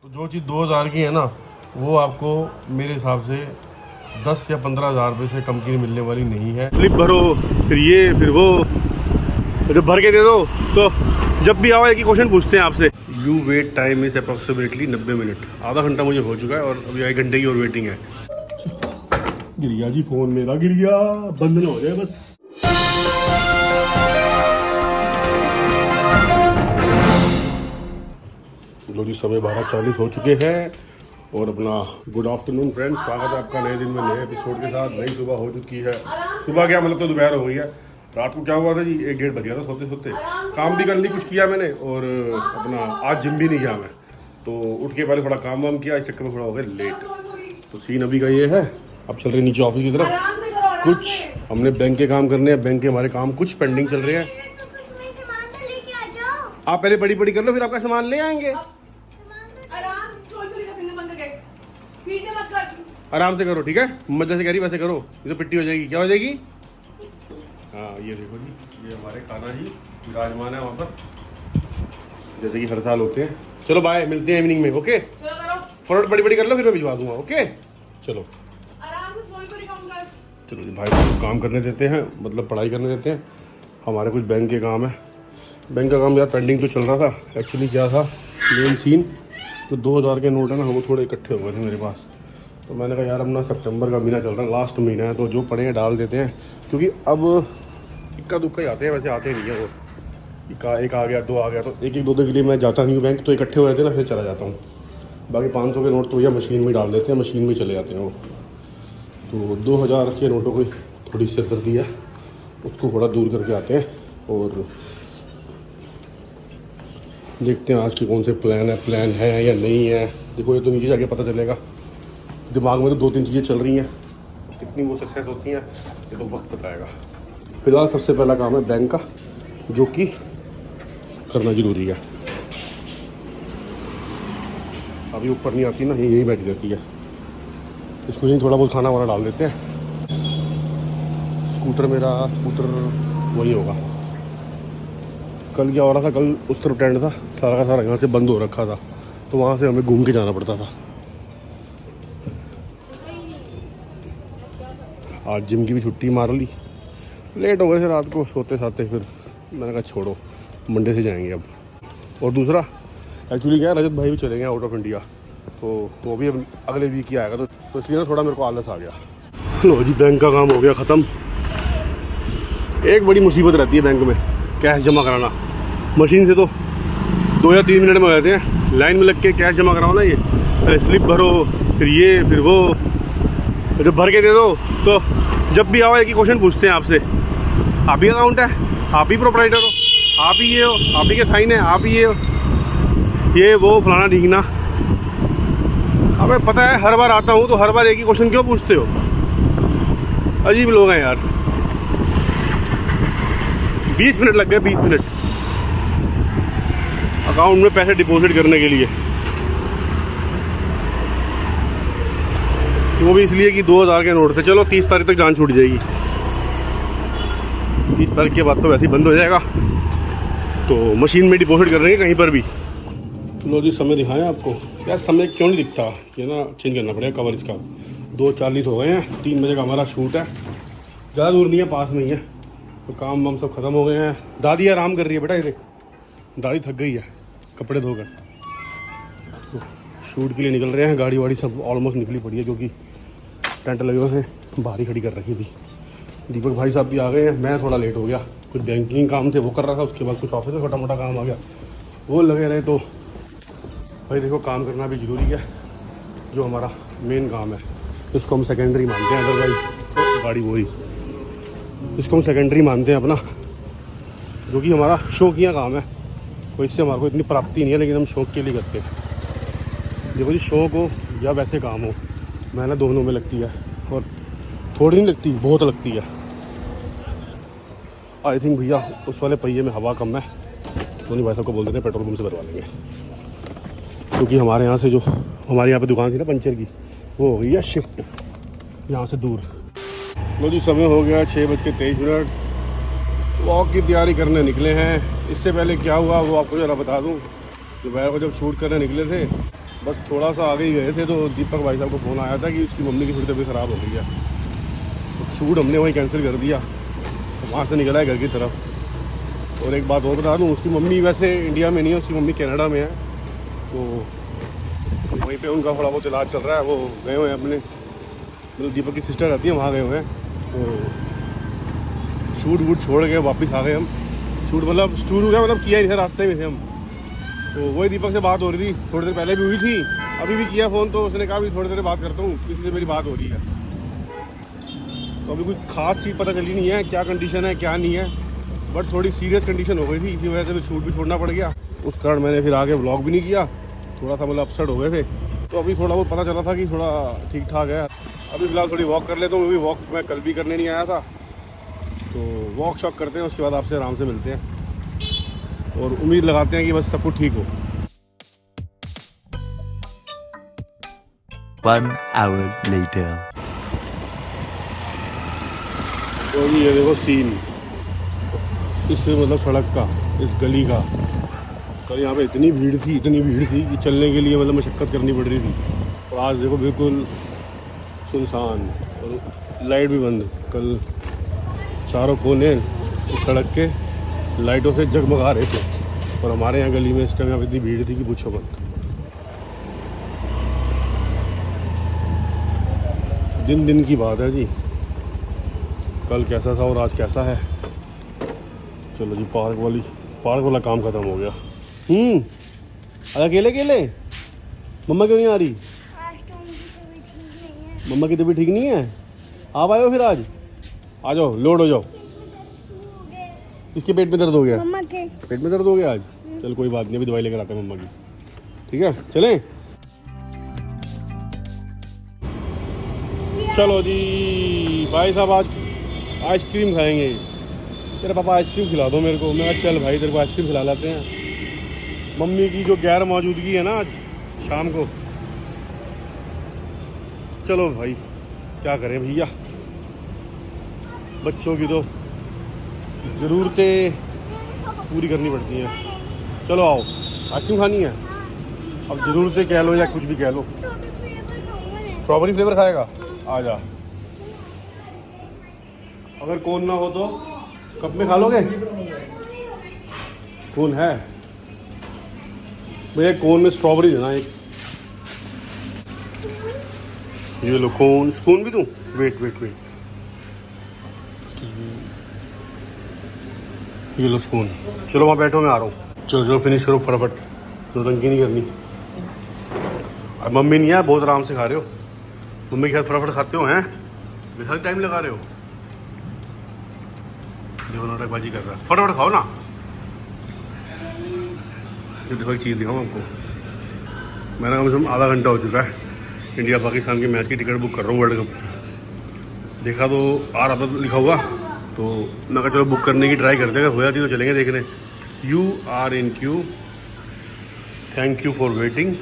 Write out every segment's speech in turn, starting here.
तो जो चीज़ 2000 की है ना, वो आपको मेरे हिसाब से 10 या 15,000 रुपये से कम की मिलने वाली नहीं है। स्लिप भरो, फिर ये फिर वो, जब भर के दे दो तो जब भी आओ एक ही क्वेश्चन पूछते हैं आपसे। You wait time is approximately 90 minute. आधा घंटा मुझे हो चुका है और अभी 1 घंटे की और वेटिंग है। गिर गया जी फ़ोन, मेरा गिर गया, बंद ना हो जाए बस। लो जी, समय 12:40 हो चुके हैं और अपना गुड आफ्टरनून फ्रेंड्स, स्वागत है आपका नए दिन में नए एपिसोड के साथ। नई सुबह हो चुकी है। सुबह क्या मतलब तो दोपहर हो गई है। रात को क्या हुआ था जी, 1-1:30 बज गया था सोते सोते। काम भी कर ली, कुछ किया मैंने, और अपना आज जिम भी नहीं गया मैं, तो उठ के पहले थोड़ा काम वाम किया, इस चक्कर में थोड़ा हो गया लेट। तो सीन अभी का ये है, अब चल रहे नीचे ऑफिस की तरफ। कुछ हमने बैंक के काम करने हैं, बैंक के हमारे काम कुछ पेंडिंग चल रहे हैं। आप पहले बड़ी बड़ी कर लो, फिर आपका सामान ले आएंगे। आराम से करो, ठीक है? मजा से कह रही वैसे करो, ये तो पिट्टी हो जाएगी। क्या हो जाएगी? हाँ, ये देखो जी, ये हमारे खाना जी विराजमान है वहाँ पर, जैसे कि हर साल होते हैं। चलो बाय, मिलते हैं इवनिंग में। ओके, फटाफट बड़ी बड़ी कर लो, फिर मैं भिजवा दूंगा। ओके चलो चलो जी, भाई को काम करने देते हैं, मतलब पढ़ाई करने देते हैं। हमारे कुछ बैंक के काम है। बैंक का काम यार पेंडिंग तो चल रहा था। एक्चुअली क्या था मेन सीन, तो 2000 के नोट है ना, वो थोड़े इकट्ठे हो गए थे मेरे पास। तो मैंने कहा यार, अब ना सितंबर का महीना चल रहा है, लास्ट महीना है, तो जो पड़े हैं डाल देते हैं, क्योंकि अब इक्का दुक्का ही आते हैं, वैसे आते नहीं है वो। एक आ गया, 2 आ गया, तो एक एक 2-2 के लिए मैं जाता नहीं हूँ बैंक, तो इकट्ठे हो जाते हैं ना, फिर चला जाता हूँ। बाकी 500 के नोट तो भैया मशीन में डाल देते हैं, मशीन में चले जाते हैं वो। तो 2000 के नोटों की थोड़ी सिरदर्दी है, उसको थोड़ा दूर करके आते हैं और देखते हैं आज की कौन से प्लान है या नहीं है। देखो, ये तो नीचे जाके पता चलेगा। दिमाग में तो 2-3 चीज़ें चल रही हैं, कितनी वो सक्सेस होती हैं ये तो वक्त बताएगा। फिलहाल सबसे पहला काम है बैंक का, जो कि करना ज़रूरी है। अभी ऊपर नहीं आती ना, यही बैठी रहती है। इसको यहीं थोड़ा बहुत खाना वाना डाल देते हैं। स्कूटर वही होगा। कल क्या हो रहा था, कल उस तरफ टेंट था, सारा का सारा यहाँ से बंद हो रखा था, तो वहाँ से हमें घूम के जाना पड़ता था। आज जिम की भी छुट्टी मार ली, लेट हो गए थे रात को सोते साते, फिर मैंने कहा छोड़ो, मंडे से जाएंगे अब। और दूसरा एक्चुअली क्या है, रजत भाई भी चले गए आउट ऑफ इंडिया, तो वो भी अब अगले वीक ही आएगा, तो इसलिए ना थोड़ा मेरे को आलस आ गया। लो जी, बैंक का काम हो गया ख़त्म। एक बड़ी मुसीबत रहती है बैंक में, कैश जमा कराना। मशीन से तो 2 या 3 मिनट में हो जाते हैं। लाइन में लग के कैश जमा कराओ ना, ये पहले स्लिप भरो, फिर ये फिर वो, जब भर के दे दो तो जब भी आओ एक ही क्वेश्चन पूछते हैं आपसे, आप ही अकाउंट है, आप ही प्रोप्राइटर हो, आप ही ये हो, आप ही के साइन है, आप ही ये हो, ये वो फलाना ढींगना। अबे पता है, हर बार आता हूँ तो हर बार एक ही क्वेश्चन क्यों पूछते हो? अजीब लोग हैं यार। 20 मिनट लग गए, 20 मिनट अकाउंट में पैसे डिपॉजिट करने के लिए, वो भी इसलिए कि 2000 के नोट थे। चलो 30 तारीख तक जान छूट जाएगी, 30 तारीख के बाद तो वैसे ही बंद हो जाएगा, तो मशीन में डिपॉजिट कर देंगे कहीं पर भी। लो जी, समय दिखाएं आपको। यार समय क्यों नहीं दिखता, ये ना चेंज करना पड़ेगा कवर इसका। 2:40 हो गए हैं, 3 बजे का हमारा शूट है। ज़्यादा दूर नहीं है, पास में ही है, तो काम वाम सब ख़त्म हो गए हैं। दादी आराम कर रही है बेटा, ये देख, दादी थक गई है कपड़े धोकर। तो शूट के लिए निकल रहे हैं, गाड़ी वाड़ी सब ऑलमोस्ट निकली पड़ी है, क्योंकि टेंट लगे हुए हैं, बाहर ही खड़ी कर रखी थी। दीपक भाई साहब भी आ गए हैं, मैं थोड़ा लेट हो गया, कुछ बैंकिंग काम थे वो कर रहा था, उसके बाद कुछ ऑफिस में छोटा मोटा काम आ गया, वो लगे रहे। तो भाई देखो, काम करना भी ज़रूरी है, जो हमारा मेन काम है इसको हम सेकेंडरी मानते हैं। अदरवाइज गाड़ी वही, इसको हम सेकेंडरी मानते हैं अपना, जो कि हमारा शौकिया काम है। तो इससे हमारे को इतनी प्राप्ति नहीं है, लेकिन हम शौक़ के लिए करते हैं। देखो जी, शौक़ हो या वैसे काम हो, मेहनत दोनों में लगती है, और थोड़ी नहीं लगती, बहुत लगती है। आई थिंक भैया उस वाले पहिए में हवा कम है, तो नहीं भाई साहब को बोल देते हैं पेट्रोल पंप से भरवा लेंगे, क्योंकि हमारे यहाँ से जो हमारे यहाँ पे दुकान थी ना पंचर की, वो हो गई है शिफ्ट यहाँ से दूर। लो जी, समय हो गया 6:23। वॉक की तैयारी करने निकले हैं। इससे पहले क्या हुआ वो आपको ज़रा बता दूँ। दोपहर को जब शूट करने निकले थे बस थोड़ा सा आगे ही गए थे तो दीपक भाई साहब को फ़ोन आया था कि उसकी मम्मी की थोड़ी तबीयत ख़राब हो गई है। तो शूट हमने वहीं कैंसिल कर दिया, तो वहाँ से निकला है घर की तरफ। और एक बात और बता दूँ, उसकी मम्मी वैसे इंडिया में नहीं है, उसकी मम्मी कनाडा में है। तो वहीं पे उनका थोड़ा बहुत इलाज चल रहा है। वो गए हुए हैं अपने, मतलब दीपक की सिस्टर रहती है वहाँ गए हुए हैं। तो शूट वूट छोड़ के वापस आ गए हम। शूट मतलब शूट हो गया, मतलब किया ही नहीं था, रास्ते में थे हम। तो वही दीपक से बात हो रही थी, थोड़ी देर पहले भी हुई थी, अभी भी किया फ़ोन। तो उसने कहा भी थोड़ी देर बात करता हूँ, किसी से मेरी बात हो रही है। तो अभी कोई ख़ास चीज़ पता चली नहीं है, क्या कंडीशन है क्या नहीं है, बट थोड़ी सीरियस कंडीशन हो गई थी, इसी वजह से भी शूट भी छोड़ना पड़ गया। उस कारण मैंने फिर आगे व्लॉग भी नहीं किया, थोड़ा सा मतलब अपसेट हो गए थे। तो अभी थोड़ा बहुत पता चला था कि थोड़ा ठीक ठाक है। अभी फ़िलहाल थोड़ी वॉक कर लेता हूँ, अभी वॉक मैं कल भी करने नहीं आया था। तो वॉक शॉक करते हैं, उसके बाद आपसे आराम से मिलते हैं और उम्मीद लगाते हैं कि बस सब कुछ ठीक हो। 1 hour later. तो अभी ये देखो सीन इस मतलब सड़क का, इस गली का। कल यहाँ पे इतनी भीड़ थी कि चलने के लिए मतलब मशक्क़त करनी पड़ रही थी। और आज देखो बिल्कुल सुनसान और लाइट भी बंद। कल चारों कोने इस सड़क के लाइटों से जगमगा रहे थे, और हमारे यहाँ गली में इस टाइम इतनी भीड़ थी कि पूछो मत। दिन दिन की बात है जी, कल कैसा था और आज कैसा है। चलो जी, पार्क वाला काम ख़त्म हो गया। अकेले अकेले मम्मा क्यों नहीं आ रही? मम्मा की तबीयत ठीक नहीं है। आप आए हो फिर आज? आ जाओ, लोड हो जाओ। किसके पेट में दर्द हो गया? मम्मा के पेट में दर्द हो गया आज। चल कोई बात नहीं, अभी दवाई लेकर आते हैं मम्मा की। ठीक है चलें। चलो जी भाई साहब, आज आइसक्रीम खाएंगे। तेरे पापा आइसक्रीम खिला दो मेरे को। मैं चल भाई तेरे को आइसक्रीम खिला लेते हैं। मम्मी की जो गैर मौजूदगी है ना आज शाम को। चलो भाई क्या करें भैया, बच्चों की तो ज़रूरतें पूरी करनी पड़ती हैं। चलो आओ, आइसक्रीम खानी है। अब ज़रूरतें कह लो या कुछ भी कह लो। स्ट्रॉबेरी फ्लेवर खाएगा? आ जा। अगर कोन ना हो तो कप में खा लोगे? कोन है भैया, कोन में स्ट्रॉबेरी देना एक। ये लो कोन। स्पून भी दूँ? वेट। ये लो स्पून। चलो वहाँ बैठो, मैं आ रहा हूँ। चलो फिनिश करो फटाफट, तो तंगी नहीं करनी। अब मम्मी नहीं है, बहुत आराम से खा रहे हो। मम्मी के साथ फटाफट खाते हो हैं, मेरे साथ टाइम लगा रहे हो। देखो नाटकबाजी कर रहा है, फटाफट खाओ ना। ये देखो एक चीज़ दिखाऊँ आपको। मैंने कम से कम आधा घंटा हो चुका है इंडिया पाकिस्तान के मैच की टिकट बुक कर रहा हूँ वर्ल्ड कप। देखा तो आ रहा था लिखा हुआ, तो मैं कहा चलो बुक करने की ट्राई करते हैं, हो जाती तो चलेंगे देखने। You are in queue, thank you for waiting,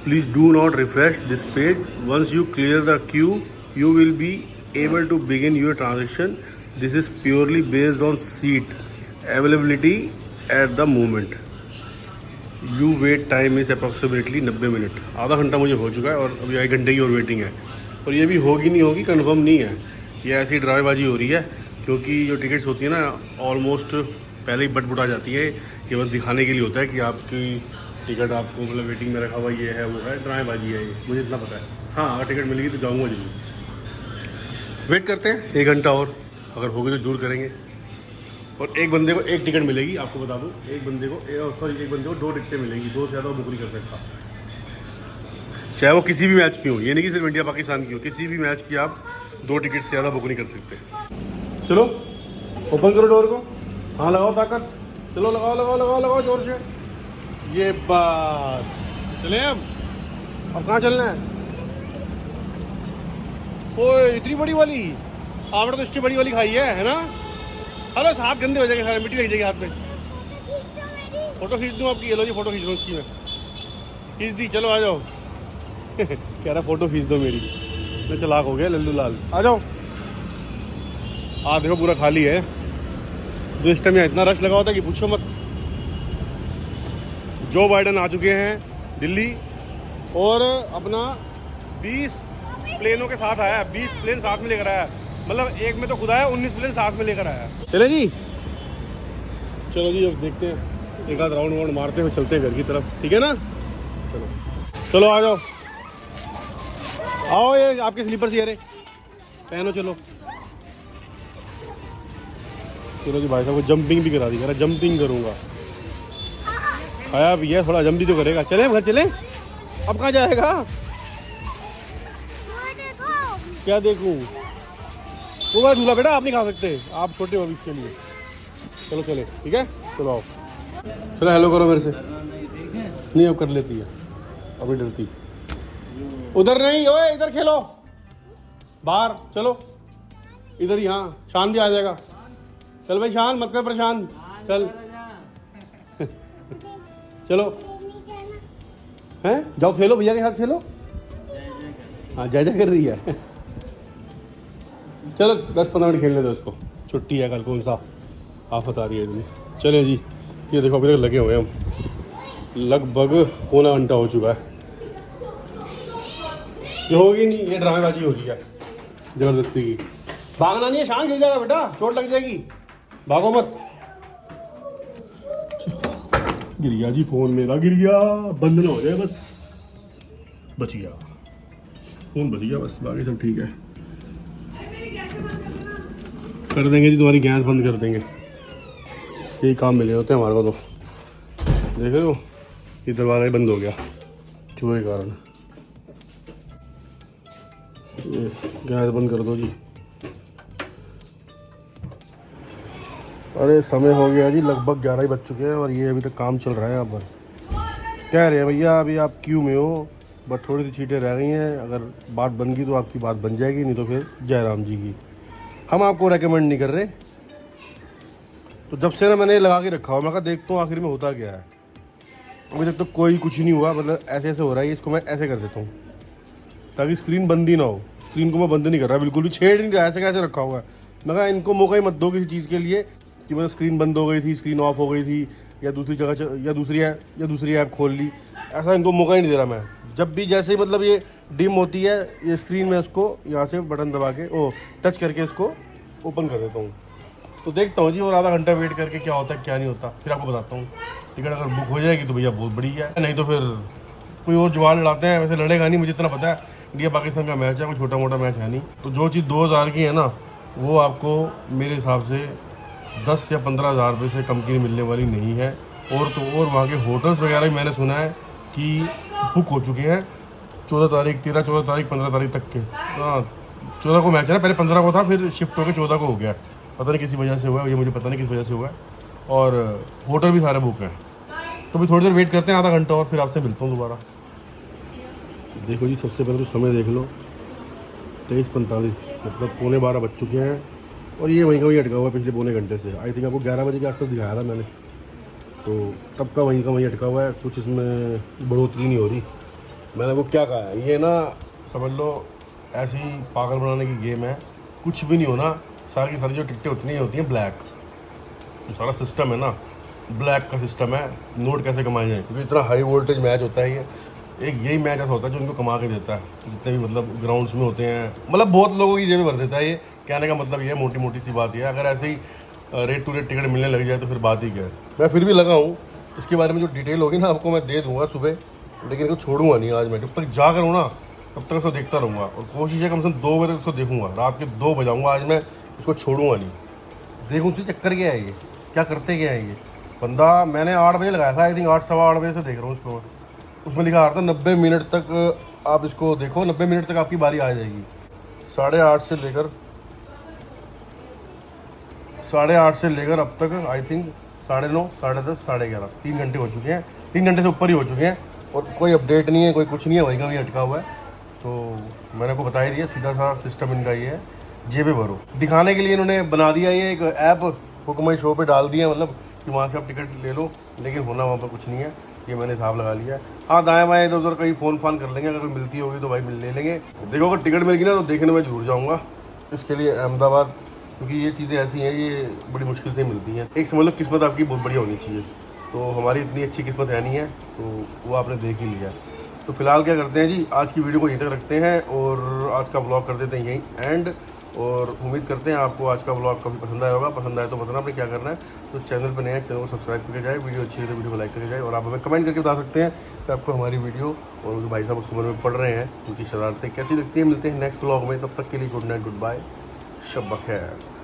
please do not refresh this page, once you clear the queue you will be able to begin your transaction, this is purely based on seat availability at the moment, you wait time is approximately 90 minute. आधा घंटा मुझे हो चुका है और अभी 1 घंटे की और वेटिंग है। और ये भी होगी नहीं होगी कंफर्म नहीं है, ये ऐसी ड्रामेबाजी हो रही है, क्योंकि जो टिकट्स होती है ना ऑलमोस्ट पहले ही बट आ जाती है। ये बस दिखाने के लिए होता है कि आपकी टिकट आपको मतलब वेटिंग में रखा हुआ ये है वो है, ड्रामेबाजी है ये, मुझे इतना पता है। हाँ अगर टिकट मिलेगी तो जाऊँगा जरूर। वेट करते हैं 1 घंटा और, अगर होगी तो जरूर करेंगे। और एक बंदे को 1 टिकट मिलेगी, आपको बता दूँ। एक बंदे को 2 टिकटें मिलेंगी, 2 से ज़्यादा बुक नहीं कर सकता, चाहे वो किसी भी मैच की हो। ये नहीं कि सिर्फ इंडिया पाकिस्तान की हो, किसी भी मैच की आप 2 टिकट से ज़्यादा बुक नहीं कर सकते। चलो ओपन करो डोर को। हाँ लगाओ ताकत, चलो लगाओ जोर से। ये बात चले अब कहाँ चलना है? ओए इतनी बड़ी वाली, आपने तो इतनी बड़ी वाली खाई है ना? हेलो हाथ गंदे हो जाएंगे सारे, मिट्टी लग जाएगी हाथ में। फोटो खींच दूँ आपकी? ये लो जी फोटो खींच लो उसकी, मैं खींच दी। चलो आ जाओ। कह रहा फोटो खींच दो मेरी, मैं चलाक हो गया लल्लू लाल। आ जाओ। देखो पूरा खाली है। जो इस टाइम यहाँ इतना रश लगा होता है कि पूछो मत। जो बाइडेन आ चुके हैं दिल्ली, और अपना 20 प्लेनों के साथ आया, 20 प्लेन साथ में लेकर आया, मतलब एक में तो खुद आया, 19 प्लेन साथ में लेकर आया। चले जी, चलो जी अब देखते हैं, एक आध राउंड वाउंड मारते हुए चलते हैं घर की तरफ, ठीक है ना। चलो चलो आ जाओ, आओ ये आपके स्लीपर्स ये रहे, पहनो चलो। चलो जी भाई साहब को जंपिंग भी करा दी, कह रहा जंपिंग करूँगा, खाया भी है, थोड़ा जंप भी तो करेगा। चले घर चले, अब कहाँ जाएगा? क्या देखूं? वो वाला झूला बेटा आप नहीं खा सकते, आप छोटे हो अभी इसके लिए। चलो चले, ठीक है, चलो आओ। चलो हेलो करो मेरे से। नहीं अब कर लेती है, अभी डरती। उधर नहीं, ओए इधर खेलो, बाहर चलो, इधर ही। हाँ शान भी आ जाएगा। चल भाई शान, मत कर परेशान, चल चलो हैं, जाओ खेलो, भैया के साथ खेलो। हाँ जय जय कर रही है। चलो 10-15 मिनट खेलने दो उसको, छुट्टी है कल, कौन सा आफत आ रही है इतनी। चले जी, ये देखो अभी तक लगे हुए हैं हम, लगभग पौना घंटा हो चुका है। ये होगी नहीं, ये ड्रामेबाजी हो रही है जबरदस्ती की। भागना नहीं है, शान गिर जाएगा बेटा, चोट लग जाएगी, भागो मत। गिर गया जी फोन, मेरा गिर गया, बंद ना हो जाए बस, बच गया फोन, बच गया बस, बाकी सब ठीक है। कर देंगे जी, तुम्हारी गैस बंद कर देंगे, यही काम मिले होते हैं हमारे को। तो देख रहे हो ये दरवाजा ही बंद हो गया चूहे के कारण, ये गैस बंद कर दो जी। अरे समय हो गया जी, लगभग 11 ही बज चुके हैं और ये अभी तक काम चल रहा है यहाँ पर। कह रहे हैं भैया अभी आप क्यों में हो, बस थोड़ी सी चीज़ें रह गई हैं, अगर बात बन गई तो आपकी बात बन जाएगी, नहीं तो फिर जयराम जी की। हम आपको रेकमेंड नहीं कर रहे। तो जब से ना मैंने लगा के रखा हुआ, मैं कहा देखता हूँ आखिर में होता क्या है। अभी तक तो कोई कुछ नहीं हुआ, मतलब ऐसे ऐसे हो रहा है, इसको मैं ऐसे कर देता हूँ ताकि स्क्रीन बंद ही ना हो। स्क्रीन को मैं बंद नहीं कर रहा, बिल्कुल भी छेड़ नहीं रहा, ऐसे कैसे रखा हुआ है। मैं कहा इनको मौका ही मत दो किसी चीज़ के लिए कि मतलब स्क्रीन बंद हो गई थी, स्क्रीन ऑफ हो गई थी, या दूसरी जगह या दूसरी ऐप खोल ली, ऐसा इनको मौका ही नहीं दे रहा मैं। जब भी जैसे ही मतलब ये डिम होती है ये स्क्रीन में, उसको यहाँ से बटन दबा के टच करके इसको ओपन कर देता हूँ। तो देखता हूँ जी, और आधा घंटा वेट करके क्या होता है क्या नहीं होता, फिर आपको बताता हूँ। टिकट अगर बुक हो जाएगी तो भैया बहुत बड़ी है, नहीं तो फिर कोई और जुगाड़ लड़ाते हैं। वैसे लड़ेगा नहीं, मुझे इतना पता है, इंडिया पाकिस्तान का मैच है, कोई छोटा मोटा मैच है नहीं। तो जो चीज़ 2000 की है ना, वो आपको मेरे हिसाब से 10 या 15 हज़ार रुपये से कम की मिलने वाली नहीं है। और तो और वहाँ के होटल्स वगैरह भी मैंने सुना है कि बुक हो चुके हैं 14 तारीख, 13, 14 तारीख, 15 तारीख तक के। हाँ 14 को मैच है ना, पहले 15 को था, फिर शिफ्ट होकर 14 को हो गया, पता नहीं किसी वजह से हुआ है, ये मुझे पता नहीं किस वजह से हुआ है। और होटल भी सारे बुक हैं। तो भी थोड़ी देर वेट करते हैं, आधा घंटा, और फिर आपसे मिलता हूँ दोबारा। देखो जी, सबसे पहले तो समय देख लो, 23:45, मतलब 11:15 बज चुके हैं। और ये वहीं का वहीं अटका हुआ है पिछले पौने घंटे से। आई थिंक आपको 11 बजे के आसपास दिखाया था मैंने, तो तब का वहीं अटका हुआ है, कुछ इसमें बढ़ोतरी नहीं हो रही। मैंने वो क्या कहा है, ये ना समझ लो ऐसी पागल बनाने की गेम है, कुछ भी नहीं होना। सारी की सारी जो टिकटें उतनी ही होती हैं ब्लैक, जो सारा सिस्टम है ना ब्लैक का सिस्टम है। नोट कैसे कमाए जाए, क्योंकि इतना हाई वोल्टेज मैच होता है ये, एक यही मैच ऐसा होता है जो उनको कमा के देता है, जितने भी मतलब ग्राउंड्स में होते हैं, मतलब बहुत लोगों की जेबें भर देता है ये। कहने का मतलब ये है, मोटी मोटी सी बात ये है। अगर ऐसे ही रेट टू रेट टिकट मिलने लग जाए तो फिर बात ही क्या है। मैं फिर भी लगा हूँ, इसके बारे में जो डिटेल होगी ना आपको मैं दे दूँगा सुबह, लेकिन इसको छोड़ूंगा नहीं आज। मैं जब तक जा कर हूँ ना तब तक इसको देखता रहूँगा, और कोशिश है कम से कम 2 बजे तक इसको देखूँगा, रात के 2 बजाऊँगा आज मैं, इसको छोड़ूंगा नहीं। देखूँ उससे चक्कर क्या है, ये क्या करते क्या है ये बंदा। मैंने 8 बजे लगाया था, आई थिंक 8, सवा 8 बजे से देख रहा हूँ उसको मैं। उसमें लिखा आ रहा था 90 मिनट तक आप इसको देखो, 90 मिनट तक आपकी बारी आ जाएगी। 8:30 से लेकर अब तक आई थिंक 9:30, 10:30, 11:30, 3 घंटे हो चुके हैं, 3 घंटे से ऊपर ही हो चुके हैं, और कोई अपडेट नहीं है, कोई कुछ नहीं है, वहीं का वहीं अटका हुआ है। तो मैंने आपको बता ही दिया, सीधा सा सिस्टम इनका ये है, जेबें भरो दिखाने के लिए इन्होंने बना दिया ये एक ऐप, हुक्मई शो पे डाल दिया, मतलब कि वहाँ से आप टिकट ले लो, लेकिन होना वहाँ पर कुछ नहीं है। ये मैंने हिसाब लगा लिया है। हाँ दाएं बाएं इधर उधर कहीं फ़ोन फान कर लेंगे, अगर कोई मिलती होगी तो भाई ले लेंगे। देखो अगर टिकट मिल गई ना तो देखने में जरूर जाऊँगा इसके लिए अहमदाबाद, क्योंकि ये चीज़ें ऐसी हैं, ये बड़ी मुश्किल से मिलती हैं। एक समझ लो किस्मत आपकी बहुत बढ़िया होनी चाहिए, तो हमारी इतनी अच्छी किस्मत है नहीं है, तो वो आपने देख ही लिया। तो फिलहाल क्या करते हैं जी, आज की वीडियो को यहीं तक रखते हैं और आज का ब्लॉग कर देते हैं यहीं एंड। और उम्मीद करते हैं आपको आज का ब्लॉग काफ़ी पसंद आया होगा। पसंद आए तो बताना आपने क्या करना है। तो चैनल पर नए हैं, चैनल को सब्सक्राइब करके जाए, वीडियो अच्छी है तो वीडियो को लाइक करके जाए और आप हमें कमेंट करके बता सकते हैं कि आपको हमारी वीडियो और उनके भाई साहब उसको में पढ़ रहे हैं, उनकी शरारतें कैसी लगती हैं। मिलते हैं नेक्स्ट ब्लॉग में, तब तक के लिए गुड नाइट, गुड बाय, शब बखैर।